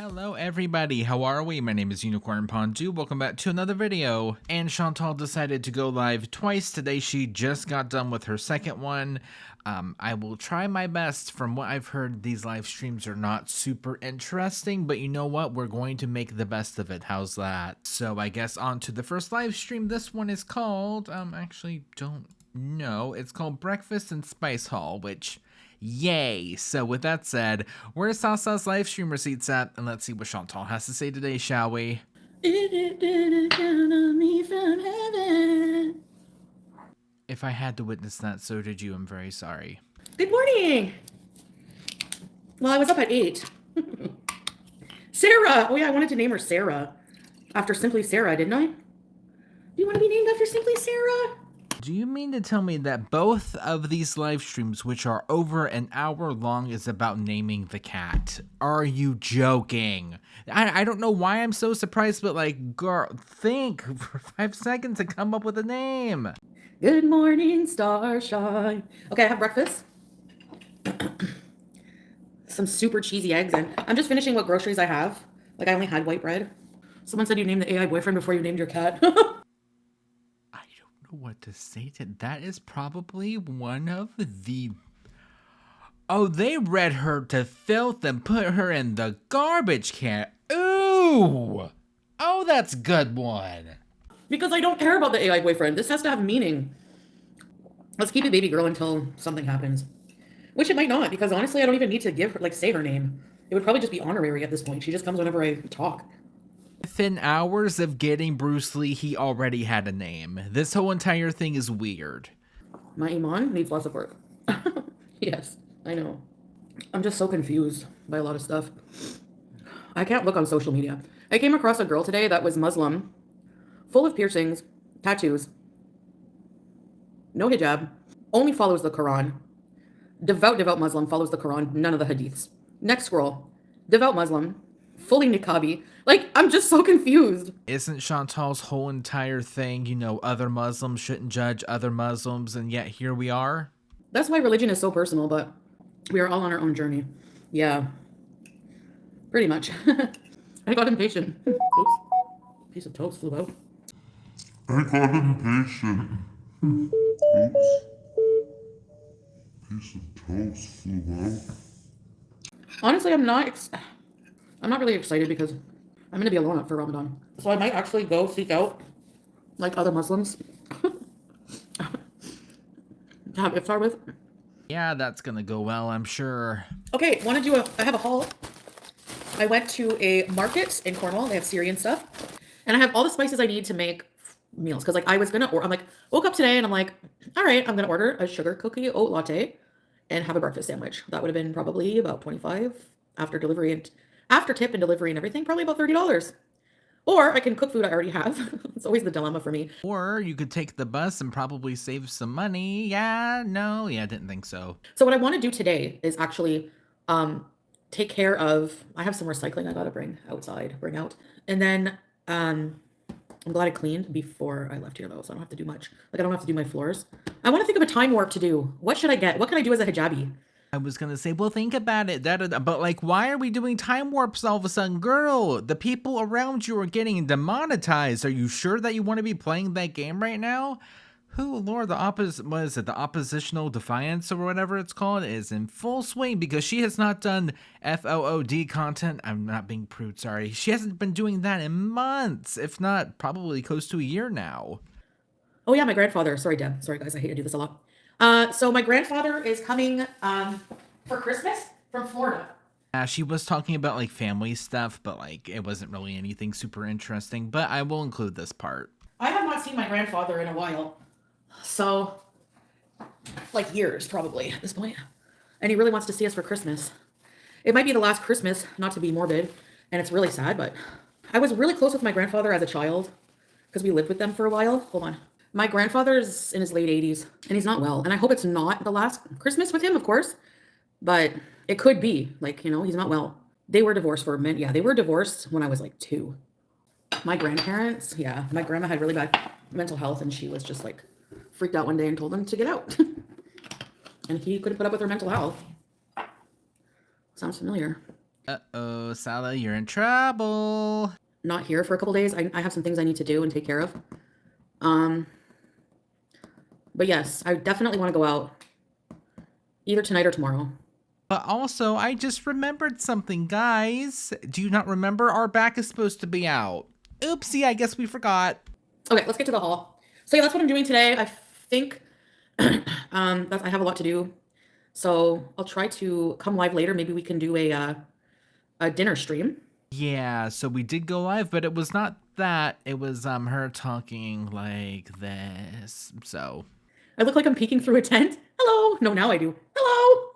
Hello everybody, how are we? My name is Unicorn Pondu. Welcome back to another video. And Chantal decided to go live twice today. She just got done with her second one. I will try my best. From what I've heard, these live streams are not super interesting, but you know what? We're going to make the best of it. How's that? So I guess on to the first live stream. This one is called, actually don't know. It's called Breakfast and Spice Hall, which... yay! So with that said, where's Sasa's live stream receipts at? And let's see what Chantal has to say today, shall we? If I had to witness that, so did you. I'm very sorry. Good morning! Well, I was up at 8. Sarah! Oh yeah, I wanted to name her Sarah. After Simply Sarah, didn't I? Do you want to be named after Simply Sarah? Do you mean to tell me that both of these live streams, which are over an hour long, is about naming the cat? Are you joking? I don't know why I'm so surprised, but like, girl, think for 5 seconds and come up with a name. Good morning, starshine. Okay, I have breakfast. Some super cheesy eggs, and I'm just finishing what groceries I have. Like, I only had white bread. Someone said you named the AI boyfriend before you named your cat. What to say to that is probably one of the... Oh, they read her to filth and put her in the garbage can. Ooh! Oh, that's a good one. Because I don't care about the AI boyfriend. This has to have meaning. Let's keep it baby girl until something happens. Which it might not, because honestly, I don't even need to give her, like, say her name. It would probably just be honorary at this point. She just comes whenever I talk. Within hours of getting Bruce Lee, he already had a name. This whole entire thing is weird. My Iman needs lots of work. Yes, I know. I'm just so confused by a lot of stuff. I can't look on social media. I came across a girl today that was Muslim, full of piercings, tattoos, no hijab, only follows the Quran. Devout Muslim, follows the Quran, none of the hadiths. Next scroll, devout Muslim, fully niqabi. Like, I'm just so confused. Isn't Chantal's whole entire thing, you know, other Muslims shouldn't judge other Muslims, and yet here we are? That's why religion is so personal, but we are all on our own journey. Yeah. Pretty much. I got impatient. Oops. Piece of toast flew out. I got impatient. Oops. Piece of toast flew out. Honestly, I'm not really excited because I'm going to be alone for Ramadan. So I might actually go seek out, like, other Muslims to have iftar with. Yeah, that's gonna go well, I'm sure. Okay, I have a haul. I went to a market in Cornwall. They have Syrian stuff. And I have all the spices I need to make meals. Because, like, woke up today and I'm like, all right, I'm going to order a sugar cookie oat latte and have a breakfast sandwich. That would have been probably about $25 after delivery and after tip and delivery and everything, probably about $30. Or I can cook food I already have. It's always the dilemma for me. Or you could take the bus and probably save some money. Yeah, didn't think so. So what I want to do today is actually take care of, I have some recycling I got to bring out. And then I'm glad I cleaned before I left here though, so I don't have to do much. Like, I don't have to do my floors. I want to think of a time warp to do. What should I get? What can I do as a hijabi? I was gonna say, well, think about it, but like, why are we doing time warps all of a sudden? Girl, the people around you are getting demonetized. Are you sure that you want to be playing that game right now? Lord, what is it, the oppositional defiance or whatever it's called is in full swing because she has not done FOOD content. I'm not being prude, sorry. She hasn't been doing that in months, if not probably close to a year now. Oh yeah, my grandfather. Sorry, Deb. Sorry, guys. I hate to do this a lot. So my grandfather is coming for Christmas from Florida. She was talking about like family stuff, but like it wasn't really anything super interesting, but I will include this part. I have not seen my grandfather in a while. So, like years probably at this point. And he really wants to see us for Christmas. It might be the last Christmas, not to be morbid, and it's really sad, but I was really close with my grandfather as a child because we lived with them for a while. Hold on. My grandfather's in his late 80s and he's not well. And I hope it's not the last Christmas with him, of course, but it could be. Like, you know, he's not well. They were divorced they were divorced when I was like 2. My grandparents, yeah, my grandma had really bad mental health and she was just like freaked out one day and told him to get out. And he couldn't put up with her mental health. Sounds familiar. Uh-oh, Sala, you're in trouble. Not here for a couple days. I have some things I need to do and take care of. But yes, I definitely want to go out either tonight or tomorrow. But also, I just remembered something, guys. Do you not remember? Our back is supposed to be out. Oopsie, I guess we forgot. Okay, let's get to the haul. So yeah, that's what I'm doing today. I think I have a lot to do. So I'll try to come live later. Maybe we can do a dinner stream. Yeah, so we did go live, but it was not that. It was her talking like this. So I look like I'm peeking through a tent. Hello. No, now I do. Hello.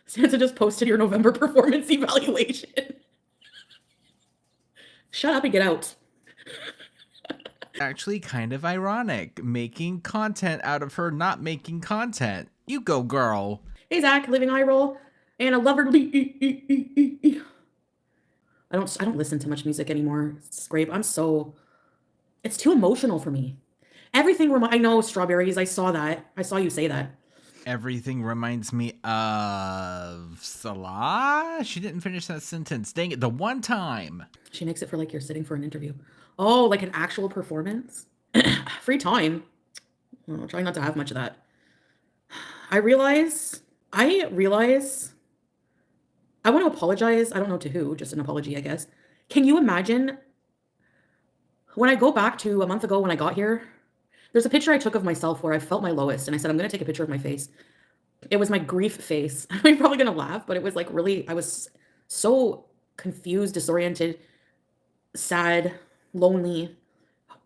Santa just posted your November performance evaluation. Shut up and get out. actually kind of ironic, making content out of her not making content. You go, girl. Hey Zach, living eye roll and a loverly. I don't listen to much music anymore. Scrape. It's too emotional for me. Everything I know strawberries. I saw that. I saw you say that. Everything reminds me of Salah. She didn't finish that sentence. Dang it, the one time. She makes it for like you're sitting for an interview. Oh, like an actual performance? Free time. Oh, trying not to have much of that. I realize I want to apologize. I don't know to who, just an apology, I guess. Can you imagine when I go back to a month ago when I got here? There's a picture I took of myself where I felt my lowest, and I said, I'm going to take a picture of my face. It was my grief face. I'm probably going to laugh, but it was like really, I was so confused, disoriented, sad, lonely,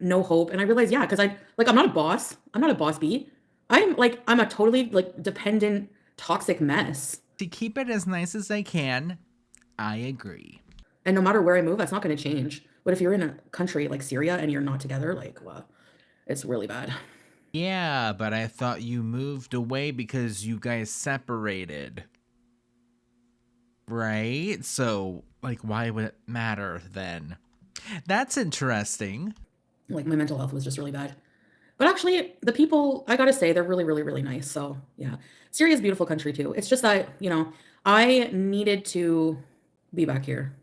no hope. And I realized, yeah, because I'm not a boss. I'm not a boss bee. I'm a totally like dependent, toxic mess. To keep it as nice as I can, I agree. And no matter where I move, that's not going to change. But if you're in a country like Syria and you're not together, like, well, it's really bad. Yeah, but I thought you moved away because you guys separated. Right? So, like, why would it matter then? That's interesting. Like, my mental health was just really bad. But actually, the people, I gotta say, they're really, really, really nice. So, yeah. Syria's a beautiful country, too. It's just that, I needed to be back here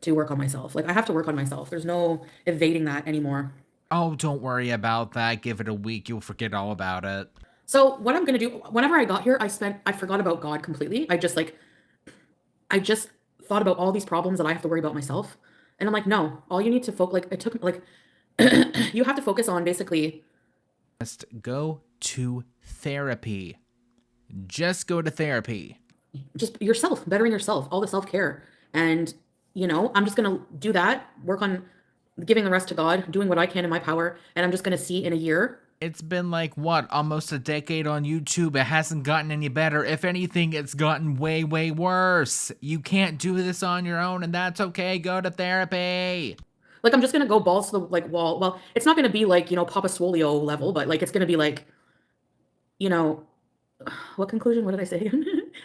to work on myself. Like, I have to work on myself. There's no evading that anymore. Oh, don't worry about that. Give it a week. You'll forget all about it. So what I'm going to do, whenever I got here, I forgot about God completely. I just thought about all these problems that I have to worry about myself. And I'm like, no, all you need to focus, like, it took, like, you have to focus on basically. Just go to therapy. Just go to therapy. Just yourself, bettering yourself, all the self-care. And, I'm just going to do that, work on giving the rest to God, doing what I can in my power. And I'm just going to see in a year. It's been like, what, almost a decade on YouTube. It hasn't gotten any better. If anything, it's gotten way, way worse. You can't do this on your own, and that's okay. Go to therapy. Like, I'm just going to go balls to the wall. Well, it's not going to be like, Papa Swolio level, but like, it's going to be like, what conclusion? What did I say?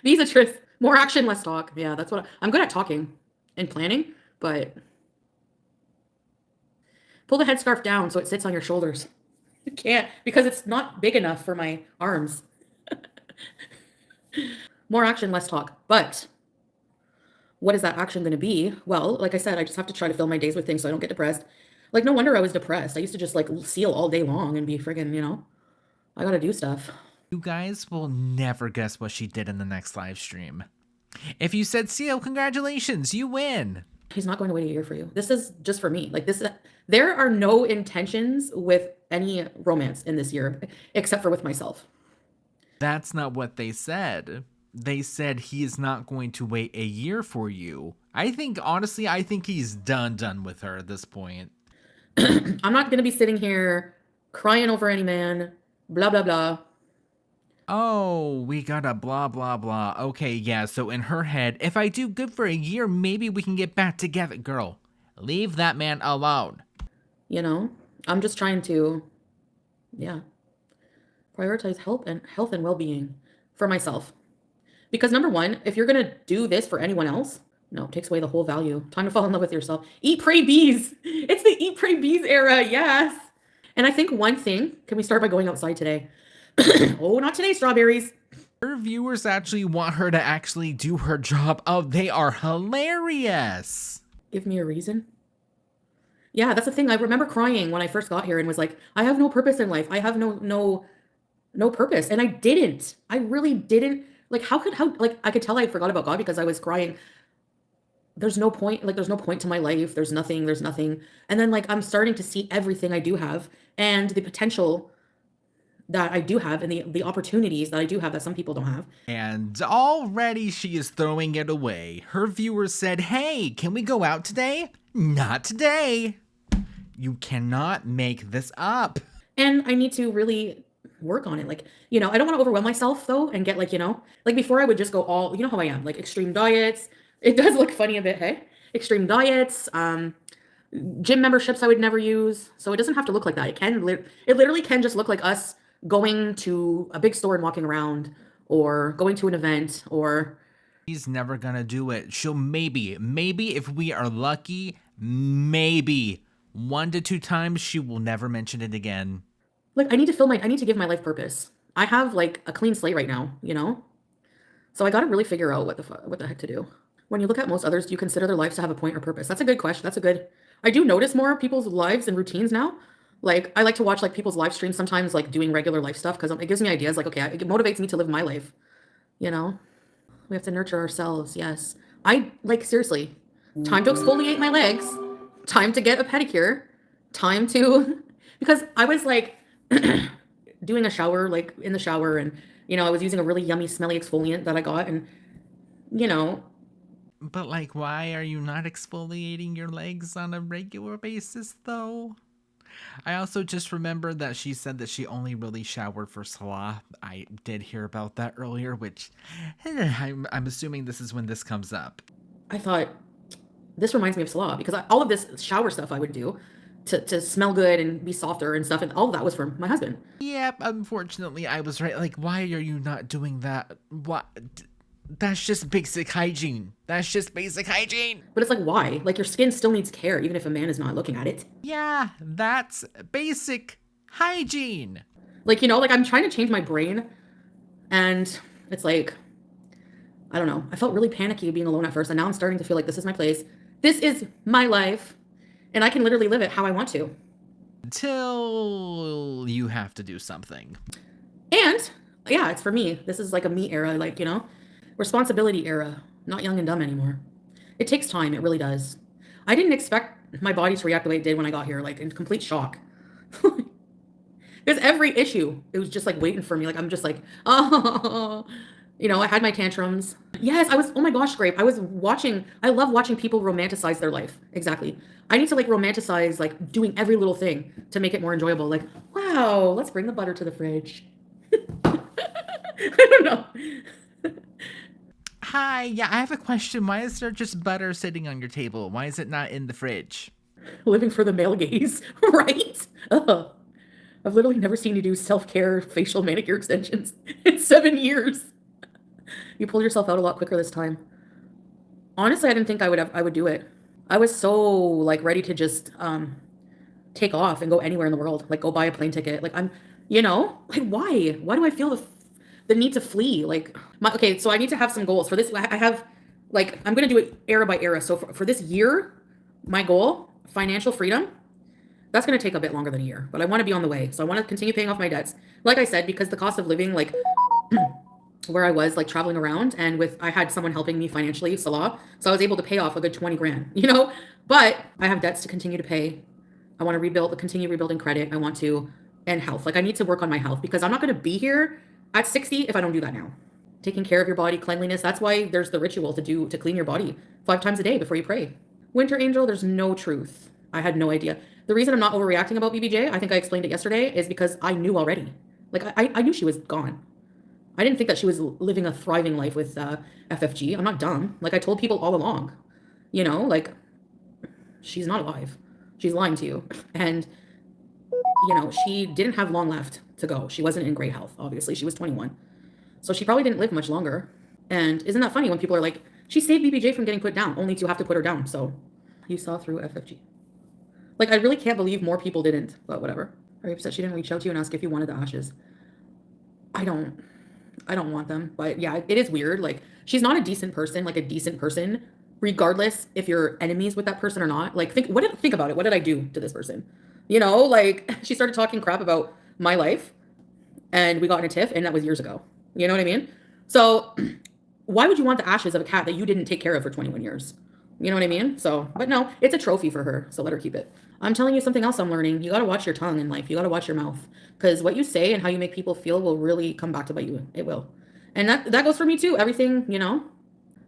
Visa trips, more action, less talk. Yeah, that's what I'm good at talking and planning, but pull the headscarf down so it sits on your shoulders. You can't because it's not big enough for my arms. More action, less talk. But what is that action going to be? Well, like I said, I just have to try to fill my days with things so I don't get depressed. Like, no wonder I was depressed. I used to just like seal all day long and be friggin', I got to do stuff. You guys will never guess what she did in the next live stream. If you said seal, congratulations, you win. He's not going to wait a year for you. This is just for me. Like, there are no intentions with any romance in this year, except for with myself. That's not what they said. They said he is not going to wait a year for you. Honestly, I think he's done with her at this point. I'm not going to be sitting here crying over any man, blah, blah, blah. Oh, we got a blah, blah, blah. Okay, yeah, so in her head, if I do good for a year, maybe we can get back together. Girl, leave that man alone. I'm just trying to, prioritize health and well-being for myself. Because number one, if you're going to do this for anyone else, no, it takes away the whole value. Time to fall in love with yourself. Eat, pray, bees. It's the eat, pray, bees era. Yes. And I think one thing, can we start by going outside today? Oh, not today, strawberries. Her viewers actually want her to actually do her job. Oh, they are hilarious. Give me a reason. Yeah, that's the thing. I remember crying when I first got here and was like, I have no purpose in life. I have no purpose. And I didn't. I really didn't. Like, like, I could tell I forgot about God because I was crying. There's no point. Like, there's no point to my life. There's nothing. And then, like, I'm starting to see everything I do have and the potential that I do have and the opportunities that I do have that some people don't have. And already she is throwing it away. Her viewers said, hey, can we go out today? Not today. You cannot make this up. And I need to really work on it. Like, I don't want to overwhelm myself though and get like, like before I would just go all, you know how I am, like extreme diets. It does look funny a bit, hey? Extreme diets, gym memberships I would never use. So it doesn't have to look like that. It literally can just look like us going to a big store and walking around or going to an event or She's never gonna do it. She'll maybe if we are lucky, maybe 1 to 2 times she will never mention it again. like I need to give my life purpose. I have like a clean slate right now, So I got to really figure out what the heck to do. When you look at most others, do you consider their lives to have a point or purpose? That's a good question. I do notice more people's lives and routines now. Like I like to watch like people's live streams sometimes, like doing regular life stuff because it gives me ideas. Like, okay, it motivates me to live my life. We have to nurture ourselves. Yes, I like seriously. Time to exfoliate my legs. Time to get a pedicure. Time to because I was like doing a shower, like in the shower, and I was using a really yummy, smelly exfoliant that I got, and you know, But like, why are you not exfoliating your legs on a regular basis though? I also just remember that she said that she only really showered for Salah. I did hear about that earlier, which I'm assuming this is when this comes up. I thought this reminds me of Salah because all of this shower stuff I would do to smell good and be softer and stuff, and all of that was for my husband. Yep, unfortunately, I was right. Like, why are you not doing that? What? That's just basic hygiene. That's just basic hygiene. But it's like, why? Like, your skin still needs care, even if a man is not looking at it. Yeah, that's basic hygiene. Like, like I'm trying to change my brain, and it's like, I don't know. I felt really panicky being alone at first, and now I'm starting to feel like this is my place. This is my life, and I can literally live it how I want to. Until you have to do something. And yeah, it's for me. This is like a me era, like, responsibility era, not young and dumb anymore. It takes time. It really does. I didn't expect my body to react the way it did when I got here, like in complete shock. Because every issue, it was just like waiting for me. Like, I'm just like, oh, I had my tantrums. Yes, oh my gosh, Grape. I love watching people romanticize their life. Exactly. I need to like romanticize like doing every little thing to make it more enjoyable. Like, wow, let's bring the butter to the fridge. I don't know. Hi, yeah, I have a question. Why is there just butter sitting on your table? Why is it not in the fridge? Living for the male gaze, right? Ugh. I've literally never seen you do self-care facial manicure extensions in 7 years. You pulled yourself out a lot quicker this time. Honestly, I didn't think I would do it. I was so like ready to just take off and go anywhere in the world, like go buy a plane ticket. Like like why? Why do I feel the need to flee? Like okay, so I need to have some goals for this. I have like I'm gonna do it era by era. So for this year, my goal, financial freedom. That's going to take a bit longer than a year, but I want to be on the way. So I want to continue paying off my debts. Like I said, because the cost of living, like where I was like traveling around and I had someone helping me financially, Salah. So I was able to pay off a good 20 grand, but I have debts to continue to pay. I want to continue rebuilding credit. I want to, and health. Like I need to work on my health because I'm not going to be here at 60 if I don't do that now. Taking care of your body, cleanliness. That's why there's the ritual to clean your body 5 times a day before you pray. Winter Angel, there's no truth. I had no idea. The reason I'm not overreacting about BBJ, I think I explained it yesterday, is because I knew already. Like, I knew she was gone. I didn't think that she was living a thriving life with FFG. I'm not dumb. Like, I told people all along. Like, she's not alive. She's lying to you. And, she didn't have long left to go. She wasn't in great health, obviously. She was 21. So she probably didn't live much longer. And isn't that funny when people are like, she saved BBJ from getting put down, only to have to put her down. So you saw through FFG. Like, I really can't believe more people didn't, but whatever. Are you upset she didn't reach out to you and ask if you wanted the ashes? I don't I don't want them. But yeah, it is weird. Like, she's not a decent person, like a decent person, regardless if you're enemies with that person or not. Like, think about it. What did I do to this person? You know, like she started talking crap about my life and we got in a tiff, and that was years ago. You know what I mean? So why would you want the ashes of a cat that you didn't take care of for 21 years? You know what I mean? So, but no, it's a trophy for her. So let her keep it. I'm telling you something else I'm learning. You got to watch your tongue in life. You got to watch your mouth, because what you say and how you make people feel will really come back to bite you. It will. And that goes for me too. Everything, you know.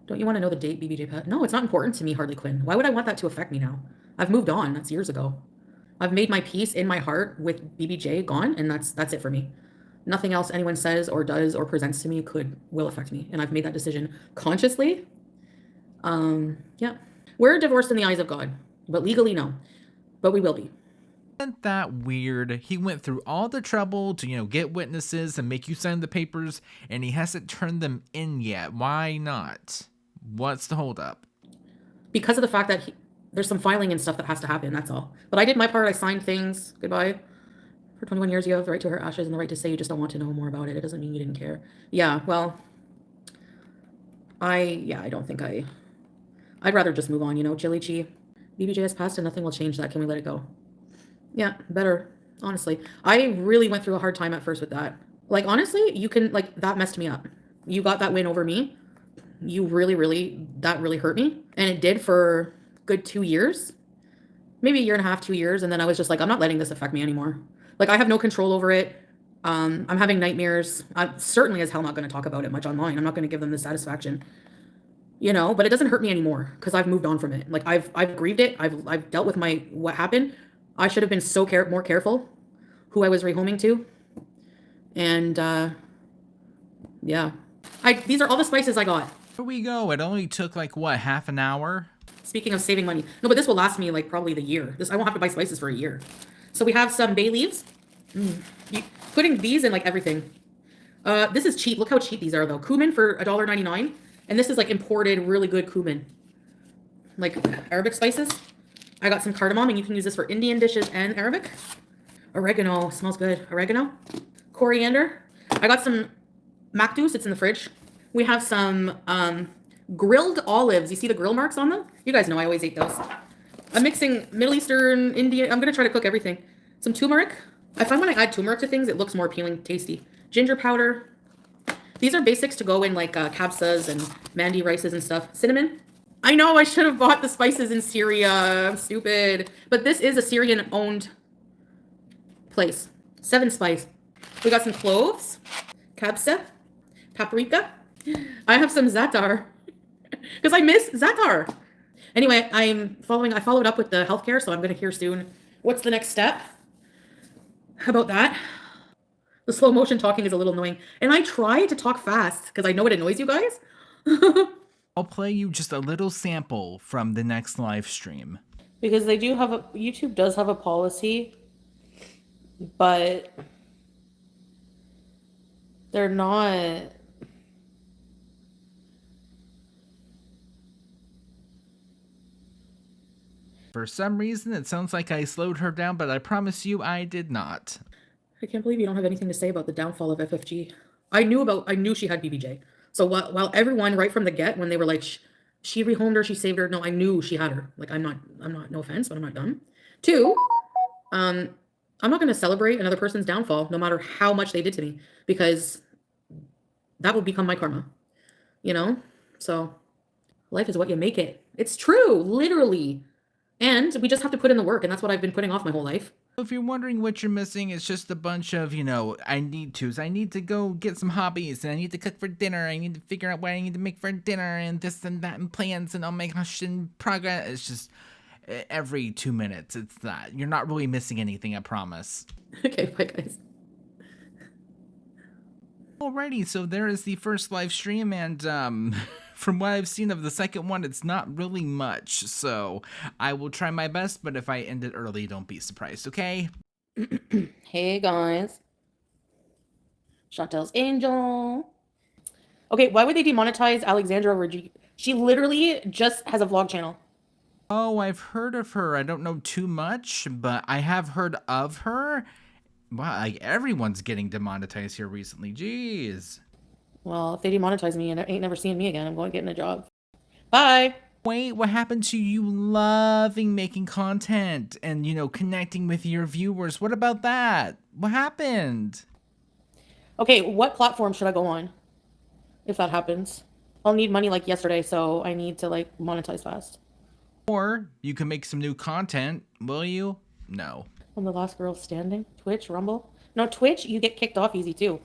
Don't you want to know the date, BBJ Pet? No, it's not important to me, Harley Quinn. Why would I want that to affect me now? I've moved on. That's years ago. I've made my peace in my heart with BBJ gone, and that's it for me. Nothing else anyone says or does or presents to me will affect me, and I've made that decision consciously. Yeah. We're divorced in the eyes of God, but legally no. But we will be. Isn't that weird? He went through all the trouble to, get witnesses and make you sign the papers, and he hasn't turned them in yet. Why not? What's the holdup? Because of the fact that there's some filing and stuff that has to happen, that's all. But I did my part. I signed things. Goodbye. For 21 years, you have the right to her ashes and the right to say you just don't want to know more about it. It doesn't mean you didn't care. Yeah, well, I don't think I'd rather just move on, Chili Chi. BBJ has passed and nothing will change that. Can we let it go? Yeah, better, honestly. I really went through a hard time at first with that. Like, honestly, that messed me up. You got that win over me. You that really hurt me. And it did for good 2 years, maybe a year and a half, 2 years. And then I was just like, I'm not letting this affect me anymore. Like, I have no control over it. I'm having nightmares. I'm certainly as hell not going to talk about it much online. I'm not going to give them the satisfaction, but it doesn't hurt me anymore because I've moved on from it. Like, I've grieved it. I've dealt with what happened. I should have been more careful who I was rehoming to. And, yeah. These are all the spices I got. Here we go. It only took half an hour? Speaking of saving money. No, but this will last me probably the year. I won't have to buy spices for a year. So we have some bay leaves. Putting these in everything. This is cheap. Look how cheap these are though. Cumin for $1.99. And this is imported really good cumin. Arabic spices. I got some cardamom, and you can use this for Indian dishes and Arabic. Oregano, smells good. Oregano. Coriander. I got some macdous, it's in the fridge. We have some grilled olives. You see the grill marks on them? You guys know I always eat those. I'm mixing Middle Eastern, Indian. I'm going to try to cook everything. Some turmeric. I find when I add turmeric to things, it looks more appealing, tasty. Ginger powder. These are basics to go in kabsas and mandi rices and stuff. Cinnamon. I know I should have bought the spices in Syria. I'm stupid. But this is a Syrian-owned place. 7 spice. We got some cloves. Kabsa. Paprika. I have some za'atar. Because I miss za'atar. Anyway, I followed up with the healthcare, so I'm going to hear soon what's the next step. How about that? The slow motion talking is a little annoying. And I try to talk fast because I know it annoys you guys. I'll play you just a little sample from the next live stream. Because they do have YouTube does have a policy, but they're not. For some reason, it sounds like I slowed her down, but I promise you I did not. I can't believe you don't have anything to say about the downfall of FFG. I knew she had BBJ. So while everyone right from the get, when they were like, she rehomed her, she saved her. No, I knew she had her. I'm not, no offense, but I'm not dumb. 2, I'm not going to celebrate another person's downfall, no matter how much they did to me, because that will become my karma, So life is what you make it. It's true, literally. And we just have to put in the work, and that's what I've been putting off my whole life. If you're wondering what you're missing, it's just a bunch of, I need to go get some hobbies, and I need to cook for dinner, I need to figure out what I need to make for dinner, and this and that, and plans, and oh my gosh, and progress. It's just every 2 minutes, it's that. You're not really missing anything, I promise. Okay, bye guys. Alrighty, so there is the first live stream, and from what I've seen of the second one, it's not really much, so I will try my best, but if I end it early, don't be surprised, okay? Hey guys. Chantel's Angel. Okay, why would they demonetize Alexandra Rodriguez? She literally just has a vlog channel. Oh, I've heard of her. I don't know too much, but I have heard of her. Wow, everyone's getting demonetized here recently. Jeez. Well, if they demonetize me and ain't never seeing me again, I'm going getting a job. Bye. Wait, what happened to you loving making content and, connecting with your viewers? What about that? What happened? Okay, what platform should I go on if that happens? I'll need money like yesterday, so I need to like monetize fast. Or you can make some new content, will you? No. I'm the last girl standing. Twitch, Rumble. No, Twitch, you get kicked off easy too.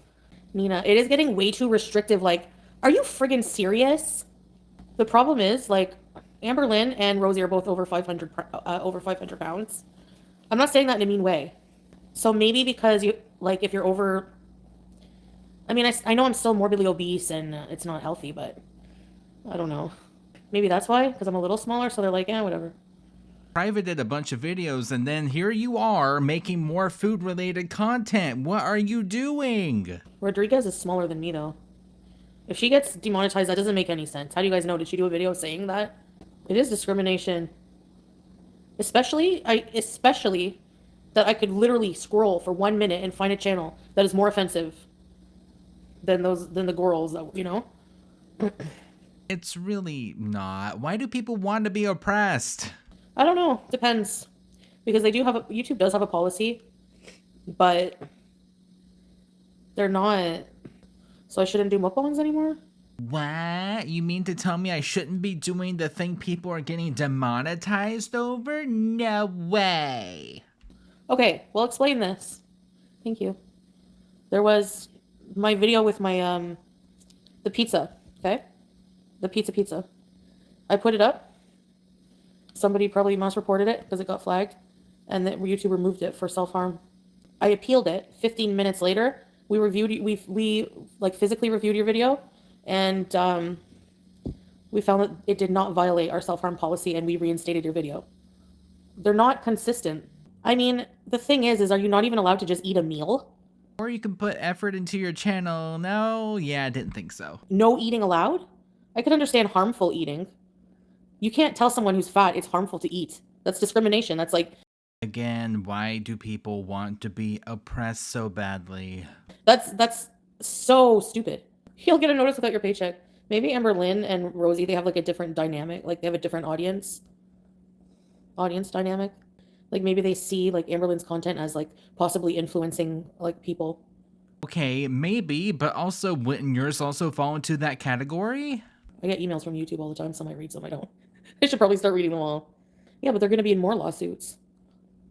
Nina, it is getting way too restrictive. Like, are you friggin' serious? The problem is, like, Amber Lynn and Rosie are both over 500 pounds. I'm not saying that in a mean way. So maybe because you, like, if you're over, I mean, I know I'm still morbidly obese and it's not healthy, but I don't know. Maybe that's why, because I'm a little smaller, so they're like, yeah, whatever. Privated a bunch of videos and then here you are making more food related content. What are you doing? Rodriguez is smaller than me, though. If she gets demonetized, that doesn't make any sense. How do you guys know? Did she do a video saying that? It is discrimination. Especially that I could literally scroll for 1 minute and find a channel that is more offensive than the girls that, you know? It's really not. Why do people want to be oppressed? I don't know. Depends. Because they do have YouTube does have a policy, but they're not. So I shouldn't do mukbangs anymore? What? You mean to tell me I shouldn't be doing the thing people are getting demonetized over? No way. Okay, well explain this. Thank you. There was my video with my the pizza, okay? The pizza. I put it up. Somebody probably mass reported it because it got flagged, and that YouTube removed it for self-harm. I appealed it. 15 minutes later, we like physically reviewed your video, and we found that it did not violate our self-harm policy, and we reinstated your video. They're not consistent. I mean, the thing is are you not even allowed to just eat a meal? Or you can put effort into your channel. No, yeah, I didn't think so. No eating allowed? I could understand harmful eating. You can't tell someone who's fat it's harmful to eat. That's discrimination. That's like... Again, why do people want to be oppressed so badly? That's so stupid. You'll get a notice without your paycheck. Maybe Amber Lynn and Rosie, they have like a different dynamic. Like they have a different audience dynamic. Like maybe they see like Amber Lynn's content as like possibly influencing like people. Okay, maybe, but also wouldn't yours also fall into that category? I get emails from YouTube all the time. Some I read, some I don't. I should probably start reading them all. Yeah, but they're going to be in more lawsuits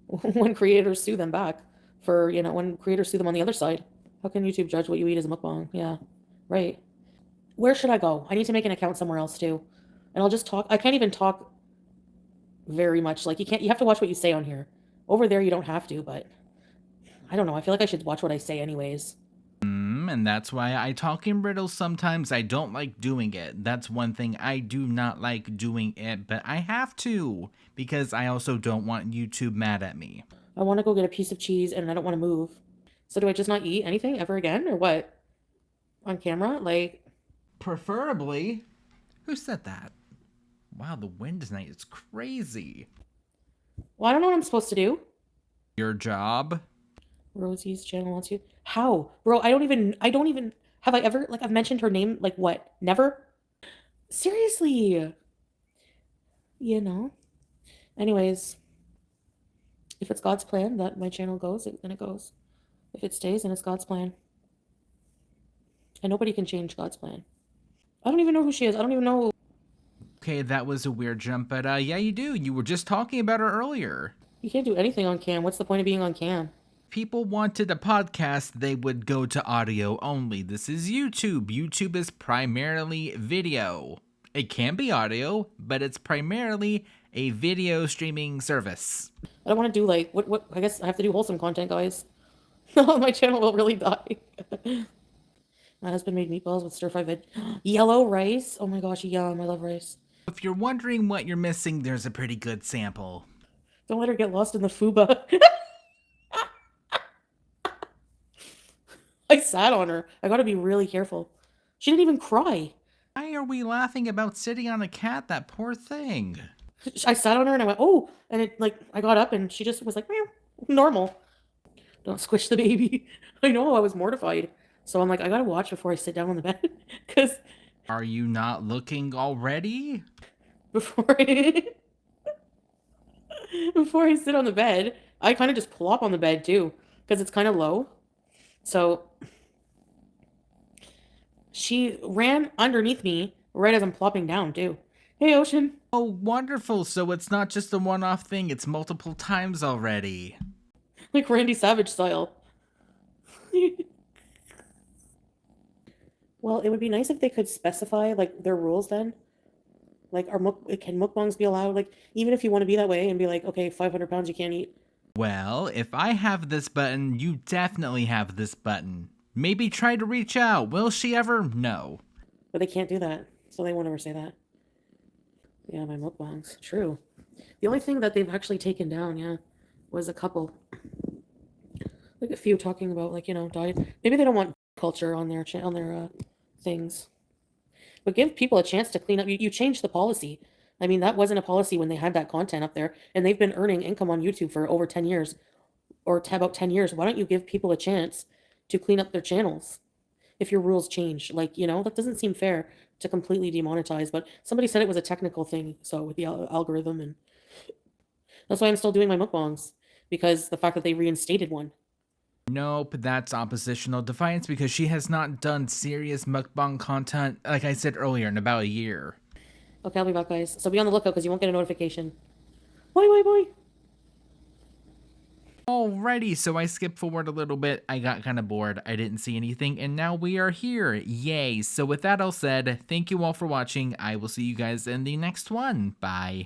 when creators sue them back for, when creators sue them on the other side. How can YouTube judge what you eat as a mukbang? Yeah, right. Where should I go? I need to make an account somewhere else too. And I'll just talk. I can't even talk very much. Like you have to watch what you say on here. Over there you don't have to, but I don't know. I feel like I should watch what I say anyways. And that's why I talk in riddles sometimes. I don't like doing it. That's one thing I do not like doing it, but I have to because I also don't want YouTube mad at me. I want to go get a piece of cheese and I don't want to move. So do I just not eat anything ever again or what? On camera? Like... Preferably. Who said that? Wow, the wind tonight is crazy. Well, I don't know what I'm supposed to do. Your job? Rosie's channel wants you. How? Bro, I don't even have I ever like I've mentioned her name like what? Never? Seriously. Anyways, if it's God's plan that my channel goes, then it goes. If it stays, then it's God's plan. And nobody can change God's plan. I don't even know who she is. I don't even know. Okay, that was a weird jump, but yeah, you do. You were just talking about her earlier. You can't do anything on cam. What's the point of being on cam? People wanted a podcast, they would go to audio only. This is YouTube. YouTube is primarily video. It can be audio, but it's primarily a video streaming service. I don't want to do like what I guess I have to do wholesome content, guys. My channel will really die. My husband made meatballs with stir-fry veg. Yellow rice. Oh my gosh, yum. I love rice. If you're wondering what you're missing, there's a pretty good sample. Don't let her get lost in the fuba. I sat on her. I gotta be really careful. She didn't even cry. Why are we laughing about sitting on a cat? That poor thing. I sat on her and I went, oh, and it like I got up and she just was like, meow, normal. Don't squish the baby. I know, I was mortified. So I'm like, I gotta watch before I sit down on the bed. Because Are you not looking already? before I, before I sit on the bed, I kind of just plop on the bed too. Because it's kind of low. So she ran underneath me right as I'm plopping down too. Hey, Ocean. Oh, wonderful. So it's not just a one-off thing, it's multiple times already. Like Randy Savage style. Well, it would be nice if they could specify like their rules then. Like, can mukbangs be allowed? Like, even if you want to be that way and be like, okay, 500 pounds you can't eat. Well, if I have this button, you definitely have this button. Maybe try to reach out. Will she ever? No. But they can't do that. So they won't ever say that. Yeah, my mukbangs. True. The only thing that they've actually taken down, yeah, was a couple. Like a few talking about like, diet. Maybe they don't want culture on their things. But give people a chance to clean up. You changed the policy. I mean, that wasn't a policy when they had that content up there, and they've been earning income on YouTube for over 10 years, or about 10 years. Why don't you give people a chance to clean up their channels if your rules change? Like, that doesn't seem fair to completely demonetize, but somebody said it was a technical thing, so with the algorithm, and that's why I'm still doing my mukbangs, because the fact that they reinstated one. Nope, that's oppositional defiance because she has not done serious mukbang content, like I said earlier, in about a year. Okay, I'll be back, guys. So be on the lookout because you won't get a notification. Bye, bye, bye. Alrighty, so I skipped forward a little bit. I got kind of bored. I didn't see anything, and now we are here. Yay. So with that all said, thank you all for watching. I will see you guys in the next one. Bye.